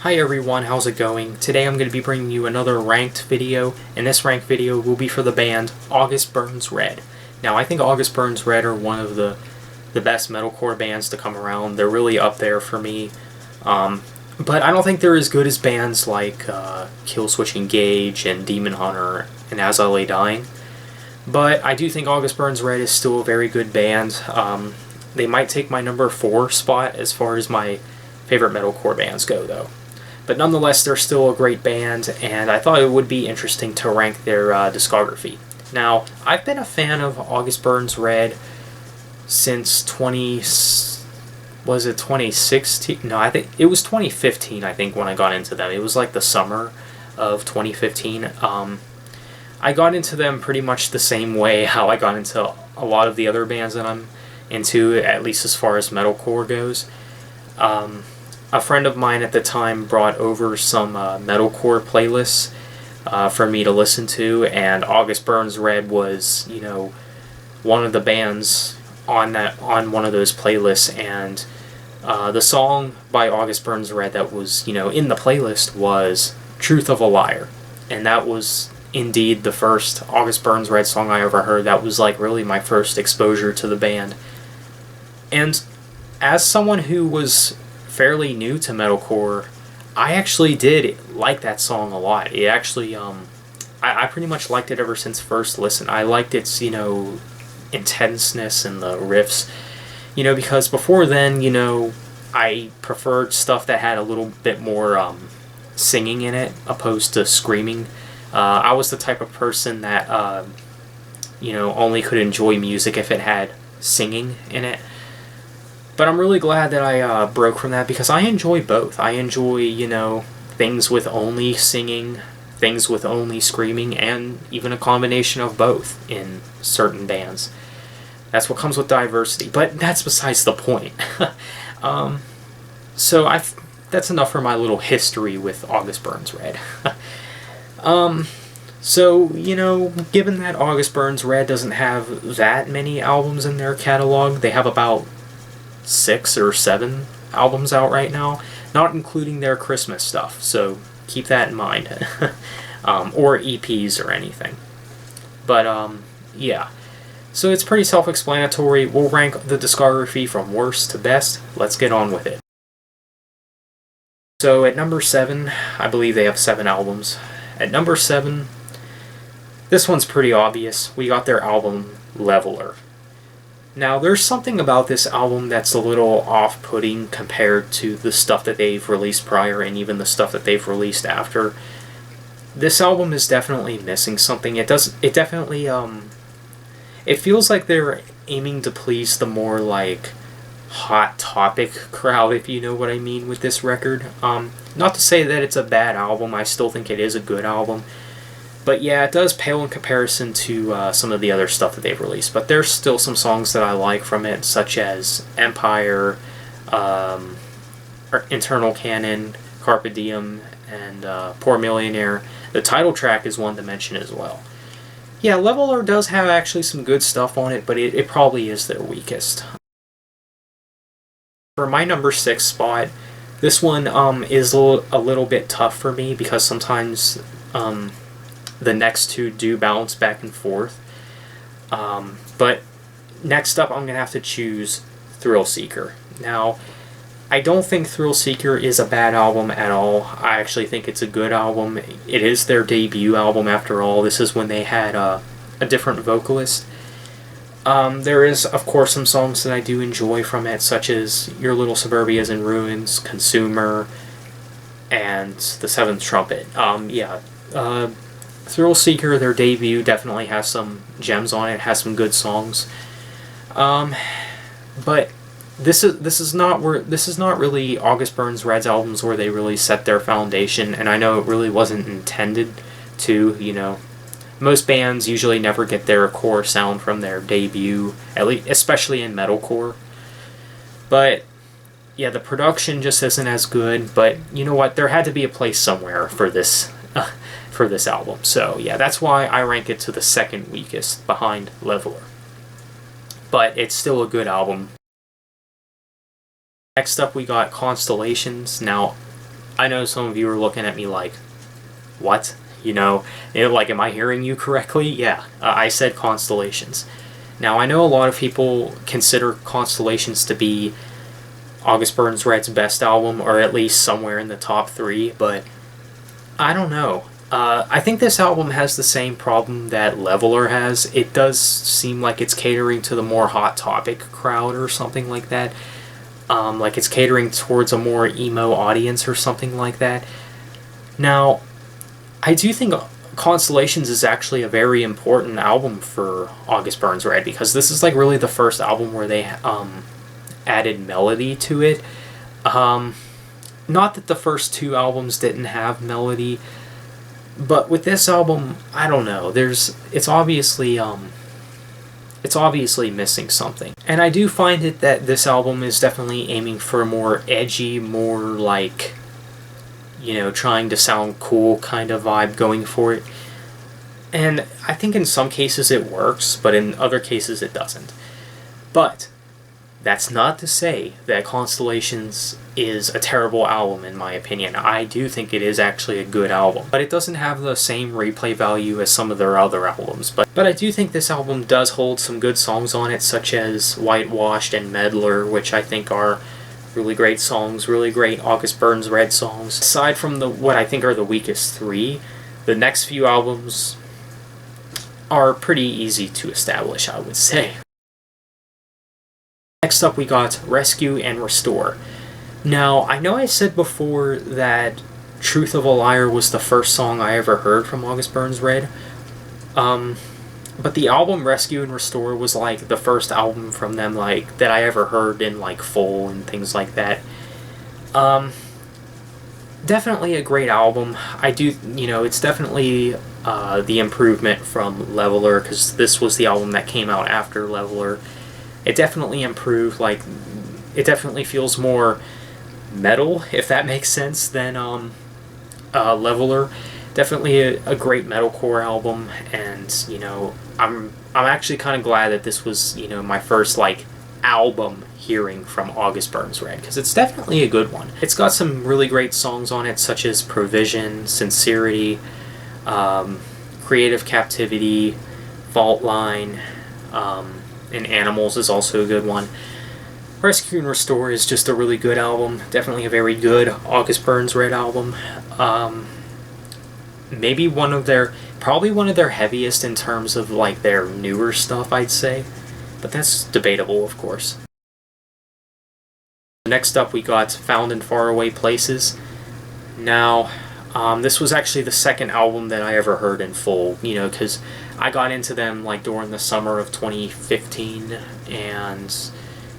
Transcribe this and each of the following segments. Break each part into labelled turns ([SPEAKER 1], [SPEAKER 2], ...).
[SPEAKER 1] Hi everyone, how's it going? Today I'm going to be bringing you another ranked video, and this ranked video will be for the band August Burns Red. Now, I think August Burns Red are one of the best metalcore bands to come around. They're really up there for me, but I don't think they're as good as bands like Killswitch Engage and Demon Hunter and As I Lay Dying. But I do think August Burns Red is still a very good band. They might take my number 4 spot as far as my favorite metalcore bands go, though. But nonetheless, they're still a great band, and I thought it would be interesting to rank their discography. Now, I've been a fan of August Burns Red since 2016? No, I think it was 2015, I think, when I got into them. It was like the summer of 2015. I got into them pretty much the same way how I got into a lot of the other bands that I'm into, at least as far as metalcore goes. A friend of mine at the time brought over some metalcore playlists for me to listen to, and August Burns Red was, one of the bands on one of those playlists. And the song by August Burns Red that was, in the playlist was "Truth of a Liar," and that was indeed the first August Burns Red song I ever heard. That was like really my first exposure to the band. And as someone who was fairly new to metalcore, I actually did like that song a lot. It actually, I pretty much liked it ever since first listen. I liked its, intenseness and the riffs, because before then, I preferred stuff that had a little bit more singing in it opposed to screaming. I was the type of person that, only could enjoy music if it had singing in it. But I'm really glad that I broke from that, because I enjoy both. I enjoy, things with only singing, things with only screaming, and even a combination of both in certain bands. That's what comes with diversity, but that's besides the point. So that's enough for my little history with August Burns Red. So, given that August Burns Red doesn't have that many albums in their catalog, they have about 6 or 7 albums out right now, not including their Christmas stuff, so keep that in mind. Or EPs or anything. But, yeah. So it's pretty self-explanatory. We'll rank the discography from worst to best. Let's get on with it. So at number 7, I believe they have 7 albums. At number 7, this one's pretty obvious. We got their album Leveler. Now, there's something about this album that's a little off-putting compared to the stuff that they've released prior and even the stuff that they've released after. This album is definitely missing something. It definitely, it feels like they're aiming to please the more, Hot Topic crowd, if you know what I mean, with this record. Not to say that it's a bad album. I still think it is a good album. But yeah, it does pale in comparison to some of the other stuff that they've released. But there's still some songs that I like from it, such as Empire, Internal Canon, Carpe Diem, and Poor Millionaire. The title track is one to mention as well. Yeah, Leveler does have actually some good stuff on it, but it probably is their weakest. For my number 6 spot, this one is a little bit tough for me, because sometimes the next two do bounce back and forth. But next up, I'm going to have to choose Thrill Seeker. Now, I don't think Thrill Seeker is a bad album at all. I actually think it's a good album. It is their debut album, after all. This is when they had a different vocalist. There is, of course, some songs that I do enjoy from it, such as Your Little Suburbia's in Ruins, Consumer, and The Seventh Trumpet. Thrill Seeker, their debut, definitely has some gems on it, has some good songs. But this is not really August Burns Red's albums where they really set their foundation, and I know it really wasn't intended to. Most bands usually never get their core sound from their debut, at least, especially in metalcore. But yeah, the production just isn't as good. But you know what? There had to be a place somewhere for this album. So yeah, that's why I rank it to the second weakest, behind Leveler. But it's still a good album. Next up, we got Constellations. Now, I know some of you are looking at me like, what? Like, am I hearing you correctly? Yeah, I said Constellations. Now, I know a lot of people consider Constellations to be August Burns Red's best album, or at least somewhere in the top 3, but I don't know. I think this album has the same problem that Leveler has. It does seem like it's catering to the more Hot Topic crowd or something like that. Like it's catering towards a more emo audience or something like that. Now, I do think Constellations is actually a very important album for August Burns Red, because this is like really the first album where they added melody to it. Not that the first 2 albums didn't have melody, but with this album, I don't know. It's obviously missing something. And I do find it that this album is definitely aiming for a more edgy, more like, trying to sound cool kind of vibe going for it. And I think in some cases it works, but in other cases it doesn't. But that's not to say that Constellations is a terrible album, in my opinion. I do think it is actually a good album, but it doesn't have the same replay value as some of their other albums. But I do think this album does hold some good songs on it, such as Whitewashed and Meddler, which I think are really great songs, really great August Burns Red songs. Aside from what I think are the weakest 3, the next few albums are pretty easy to establish, I would say. Next up we got Rescue and Restore. Now, I know I said before that Truth of a Liar was the first song I ever heard from August Burns Red. But the album Rescue and Restore was like the first album from them like that I ever heard in like full and things like that. Definitely a great album. I do, it's definitely the improvement from Leveler, because this was the album that came out after Leveler. It definitely improved, like, it definitely feels more metal, if that makes sense, than Leveler. Definitely a great metalcore album, and, I'm actually kind of glad that this was, my first, like, album hearing from August Burns Red, because it's definitely a good one. It's got some really great songs on it, such as Provision, Sincerity, Creative Captivity, Fault Line, and Animals is also a good one. Rescue and Restore is just a really good album. Definitely a very good August Burns Red album. Maybe probably one of their heaviest in terms of like their newer stuff, I'd say. But that's debatable, of course. Next up we got Found in Faraway Places. Now, this was actually the second album that I ever heard in full, because I got into them like during the summer of 2015, and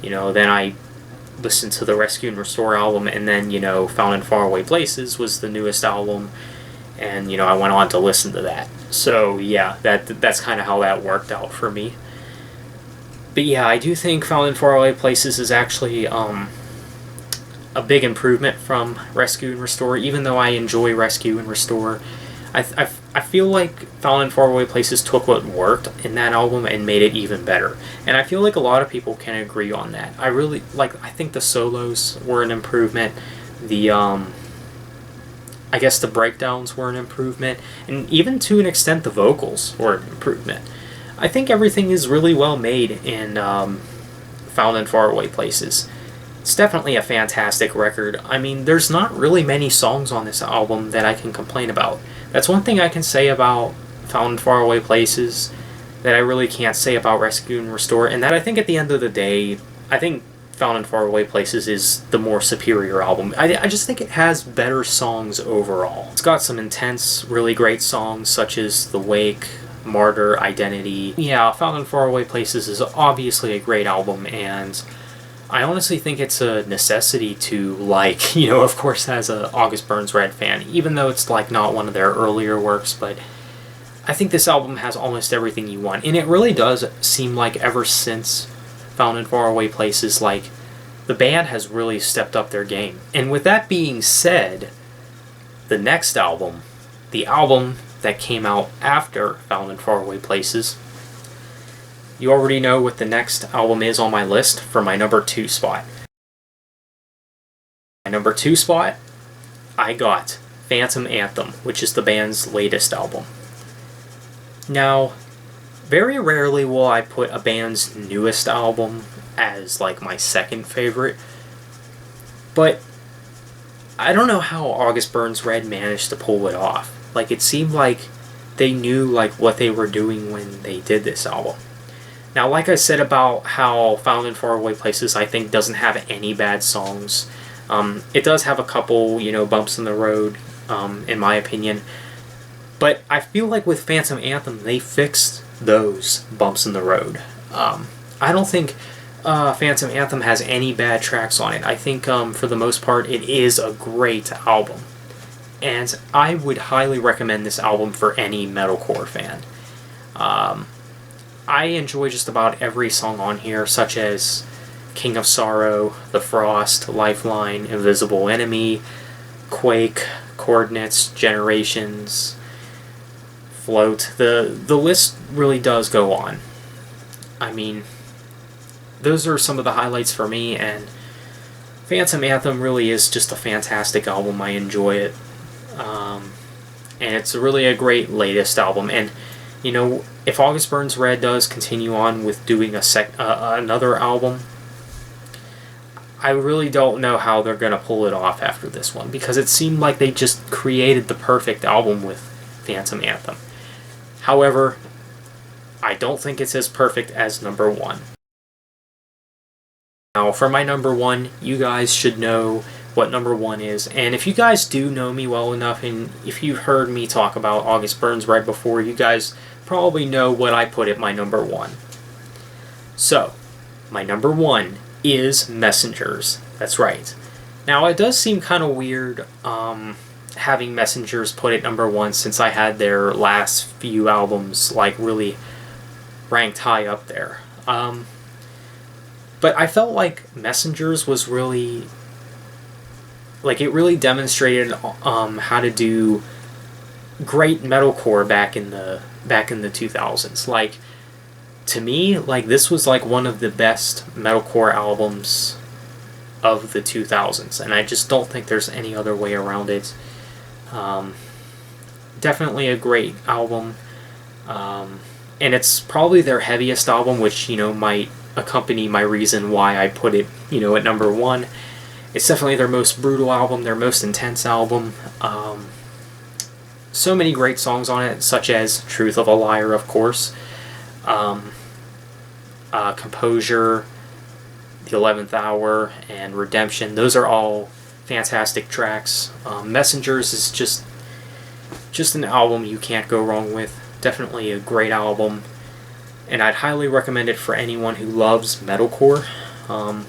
[SPEAKER 1] then I listened to the Rescue and Restore album, and then Found in Faraway Places was the newest album, and I went on to listen to that. So yeah, that's kind of how that worked out for me. But yeah, I do think Found in Faraway Places is actually a big improvement from Rescue and Restore. Even though I enjoy Rescue and Restore, I feel like Found in Faraway Places took what worked in that album and made it even better. And I feel like a lot of people can agree on that. I think the solos were an improvement. I guess the breakdowns were an improvement. And even to an extent the vocals were an improvement. I think everything is really well made in Found in Faraway Places. It's definitely a fantastic record. I mean, there's not really many songs on this album that I can complain about. That's one thing I can say about Found in Faraway Places that I really can't say about Rescue and Restore, and that I think at the end of the day, I think Found in Faraway Places is the more superior album. I just think it has better songs overall. It's got some intense, really great songs, such as The Wake, Martyr, Identity. Yeah, Found in Faraway Places is obviously a great album, and I honestly think it's a necessity to like, of course as a August Burns Red fan, even though it's like not one of their earlier works, but I think this album has almost everything you want. And it really does seem like ever since Found in Faraway Places, like, the band has really stepped up their game. And with that being said, the next album, the album that came out after Found in Faraway Places, you already know what the next album is on my list for my number 2 spot. My number 2 spot I got Phantom Anthem, which is the band's latest album. Now, very rarely will I put a band's newest album as like my second favorite, but I don't know how August Burns Red managed to pull it off. Like, it seemed like they knew like what they were doing when they did this album. Now, like I said about how Found in Faraway Places, I think doesn't have any bad songs. It does have a couple, bumps in the road, in my opinion. But I feel like with Phantom Anthem, they fixed those bumps in the road. I don't think Phantom Anthem has any bad tracks on it. I think, for the most part, it is a great album. And I would highly recommend this album for any metalcore fan. I enjoy just about every song on here, such as King of Sorrow, The Frost, Lifeline, Invisible Enemy, Quake, Coordinates, Generations, Float. The list really does go on. I mean, those are some of the highlights for me, and Phantom Anthem really is just a fantastic album. I enjoy it. And it's really a great latest album. And, if August Burns Red does continue on with doing another album, I really don't know how they're going to pull it off after this one, because it seemed like they just created the perfect album with Phantom Anthem. However, I don't think it's as perfect as number one. Now, for my number one, you guys should know what number one is. And if you guys do know me well enough, and if you've heard me talk about August Burns Red before, you guys probably know what I put at my number one. So, my number one is Messengers. That's right. Now, it does seem kind of weird having Messengers put at number one, since I had their last few albums like really ranked high up there. But I felt like Messengers was really, like, it really demonstrated how to do great metalcore back in the 2000s. Like, to me, like, this was like one of the best metalcore albums of the 2000s, and I just don't think there's any other way around it. Definitely a great album, and it's probably their heaviest album, which might accompany my reason why I put it at number one. It's definitely their most brutal album, their most intense album. So many great songs on it, such as Truth of a Liar, of course, Composure, The 11th Hour, and Redemption. Those are all fantastic tracks. Messengers is just an album you can't go wrong with. Definitely a great album, and I'd highly recommend it for anyone who loves metalcore. And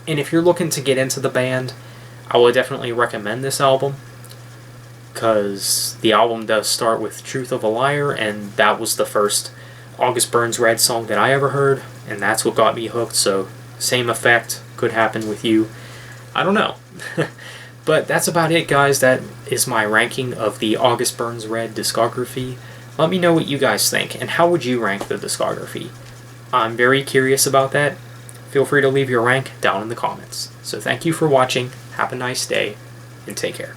[SPEAKER 1] if you're looking to get into the band, I would definitely recommend this album, because the album does start with Truth of a Liar, and that was the first August Burns Red song that I ever heard, and that's what got me hooked. So same effect could happen with you. I don't know. But that's about it, guys. That is my ranking of the August Burns Red discography. Let me know what you guys think, and how would you rank the discography? I'm very curious about that. Feel free to leave your rank down in the comments. So thank you for watching, have a nice day, and take care.